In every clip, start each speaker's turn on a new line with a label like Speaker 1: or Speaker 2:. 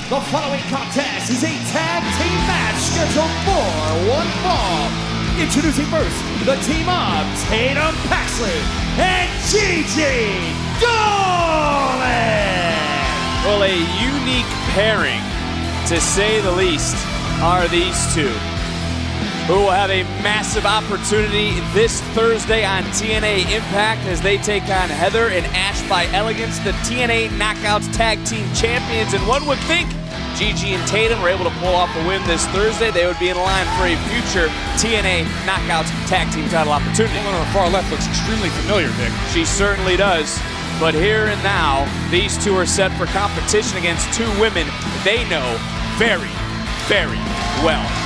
Speaker 1: The following contest is a tag team match scheduled for one fall. Introducing first, the team of Tatum Paxley and Gigi Dolin.
Speaker 2: Well, a unique pairing, to say the least, are these two, who will have a massive opportunity this Thursday on TNA Impact as they take on Heather and Ash by Elegance, the TNA Knockouts Tag Team Champions. And one would think Gigi and Tatum were able to pull off a win this Thursday, they would be in line for a future TNA Knockouts Tag Team title opportunity.
Speaker 3: The one on the far left looks extremely familiar, Nick.
Speaker 2: She certainly does. But here and now, these two are set for competition against two women they know very, very well.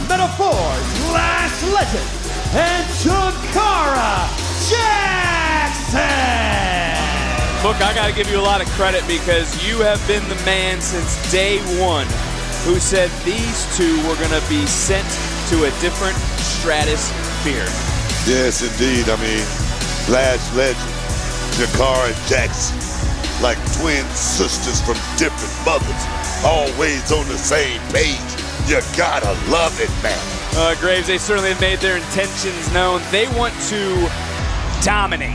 Speaker 1: Metaphors, Lash Legend, and Jakara Jackson!
Speaker 2: Look, I gotta give you a lot of credit because you have been the man since day one who said these two were gonna be sent to a different stratosphere.
Speaker 4: Yes, indeed. I mean, Lash Legend, Jakara Jackson, like twin sisters from different mothers, always on the same page. You gotta love it, man.
Speaker 2: Graves, they certainly have made their intentions known. They want to dominate.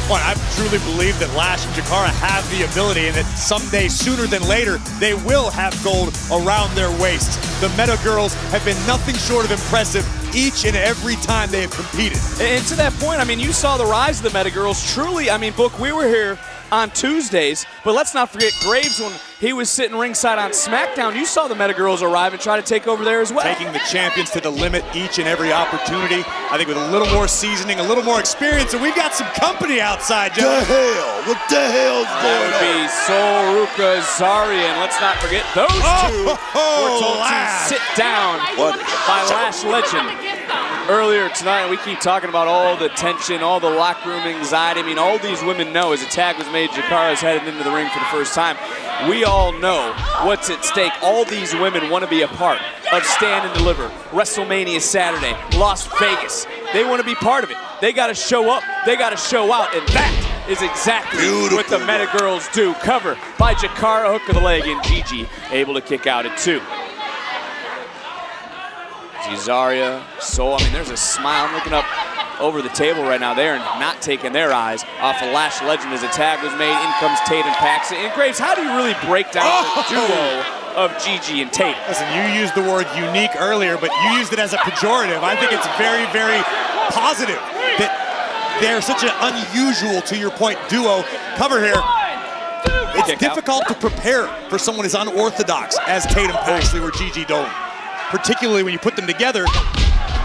Speaker 3: Well, I truly believe that Lash and Jakara have the ability and that someday, sooner than later, they will have gold around their waist. The Meta Girls have been nothing short of impressive each and every time they have competed.
Speaker 2: And to that point, I mean, you saw the rise of the Meta Girls. Truly, I mean, Book, we were here on Tuesdays, but let's not forget Graves when he was sitting ringside on SmackDown. You saw the Meta Girls arrive and try to take over there as well.
Speaker 3: Taking the champions to the limit each and every opportunity. I think with a little more seasoning, a little more experience, and we've got some company outside, Joe.
Speaker 4: What the hell? What the hell's
Speaker 2: That
Speaker 4: going
Speaker 2: would be Soruka Zarya, and let's not forget those two were told
Speaker 3: Lash.
Speaker 2: to sit down by Lash Legend earlier tonight. We keep talking about all the tension, all the locker room anxiety. I mean, all these women know as a tag was made, Jakara's headed into the ring for the first time. We all know what's at stake. All these women want to be a part of Stand and Deliver, WrestleMania Saturday, Las Vegas. They want to be part of it. They got to show up, they got to show out, and that is exactly what the Meta Girls do. Cover by Jakara, hook of the leg, and Gigi able to kick out at 2. Zarya, I mean, there's a smile. I'm looking up over the table right now. They are not taking their eyes off of Lash Legend as a tag was made. In comes Tatum Paxley. And Graves, how do you really break down the duo of Gigi and Tatum?
Speaker 3: Listen, you used the word unique earlier, but you used it as a pejorative. I think it's very, very positive that they're such an unusual, to your point, duo. Cover here. It's difficult to prepare for someone as unorthodox as Tatum Paxley or Gigi Dolin. Particularly when you put them together,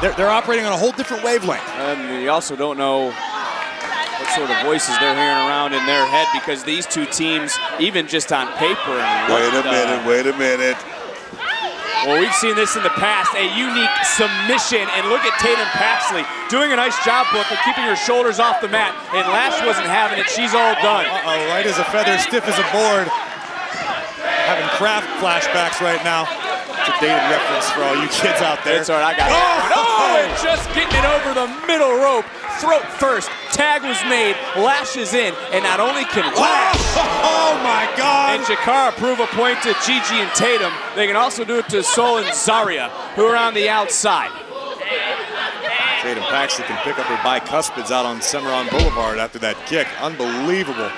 Speaker 3: they're operating on a whole different wavelength.
Speaker 2: And you also don't know what sort of voices they're hearing around in their head because these two teams, even just on paper.
Speaker 4: Wait a minute.
Speaker 2: Well, we've seen this in the past, a unique submission, and look at Tatum Paxley doing a nice job, Book, of keeping her shoulders off the mat, and Lash wasn't having it. She's all done.
Speaker 3: Light as a feather, stiff as a board. Having Kraft flashbacks right now. It's a dated reference for all you kids out there.
Speaker 2: It's all right, I got it. Oh, and just getting it over the middle rope. Throat first. Tag was made. Lash is in. And not only can Lash,
Speaker 3: oh my God,
Speaker 2: and Jakara prove a point to Gigi and Tatum, they can also do it to Sol and Zarya, who are on the outside.
Speaker 3: Tatum Paxley can pick up her bicuspids out on Cimarron Boulevard after that kick. Unbelievable.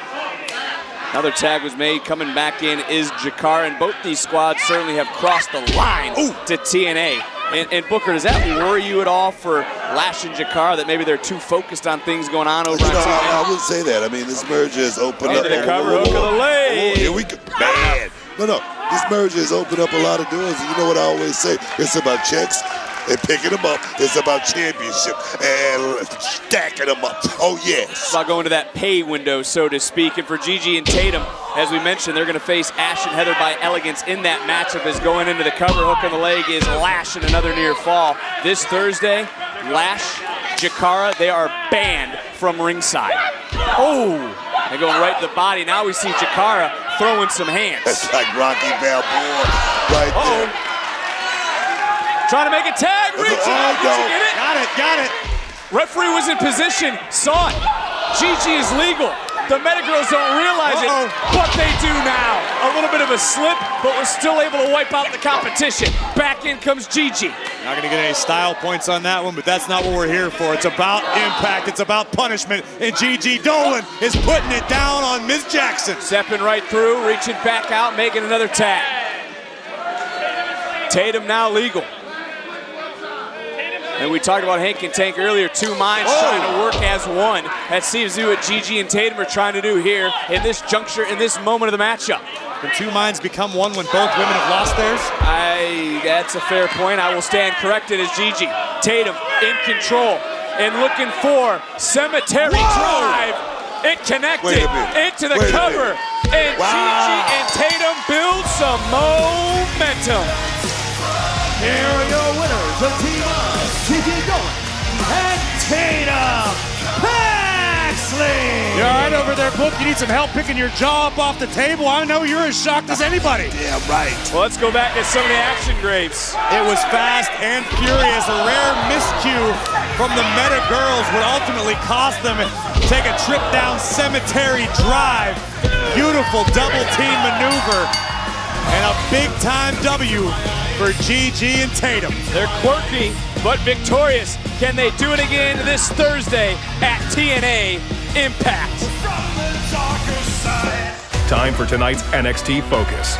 Speaker 2: Another tag was made. Coming back in is Jakara, and both these squads certainly have crossed the line to TNA. And Booker, does that worry you at all for Lash and Jakara that maybe they're too focused on things going on over on TNA?
Speaker 4: I wouldn't say that. I mean, this merger has opened up.
Speaker 2: Into the cover, hook of the leg.
Speaker 4: Here we go. Man. No. This merger has opened up a lot of doors. And you know what I always say? It's about checks and picking them up. It's about championship and stacking them up. Oh, yes.
Speaker 2: It's about going to that pay window, so to speak. And for Gigi and Tatum, as we mentioned, they're going to face Ash and Heather by Elegance in that matchup. As going into the cover, hook on the leg is Lash and another near fall. This Thursday, Lash Jakara, they are banned from ringside. Oh, they're going right to the body. Now we see Jakara throwing some hands.
Speaker 4: That's like Rocky Balboa right there.
Speaker 2: Trying to make a tag, reaching out, did you get it?
Speaker 3: Got it.
Speaker 2: Referee was in position, saw it. Gigi is legal. The Metagirls don't realize it, but they do now. A little bit of a slip, but we're still able to wipe out the competition. Back in comes Gigi.
Speaker 3: Not gonna get any style points on that one, but that's not what we're here for. It's about impact, it's about punishment, and Gigi Dolin is putting it down on Ms. Jackson.
Speaker 2: Stepping right through, reaching back out, making another tag. Tatum now legal. And we talked about Hank and Tank earlier, two minds trying to work as one. That seems to be what Gigi and Tatum are trying to do here in this juncture, in this moment of the matchup.
Speaker 3: Can two minds become one when both women have lost theirs?
Speaker 2: That's a fair point. I will stand corrected as Gigi. Tatum in control and looking for cemetery drive. It connected into the cover. And Gigi and Tatum build some momentum.
Speaker 1: Here are your winners, the team of Gigi Dolin and Tatum Paxley.
Speaker 3: You all right over there, Book? You need some help picking your jaw up off the table? I know you're as shocked as anybody.
Speaker 4: Yeah, right.
Speaker 2: Well, let's go back to some of the action, Graves.
Speaker 3: It was fast and furious. A rare miscue from the Meta Girls would ultimately cost them take a trip down Cemetery Drive. Beautiful double team maneuver and a big-time W for Gigi and Tatum.
Speaker 2: They're quirky, but victorious. Can they do it again this Thursday at TNA Impact?
Speaker 5: Time for tonight's NXT Focus.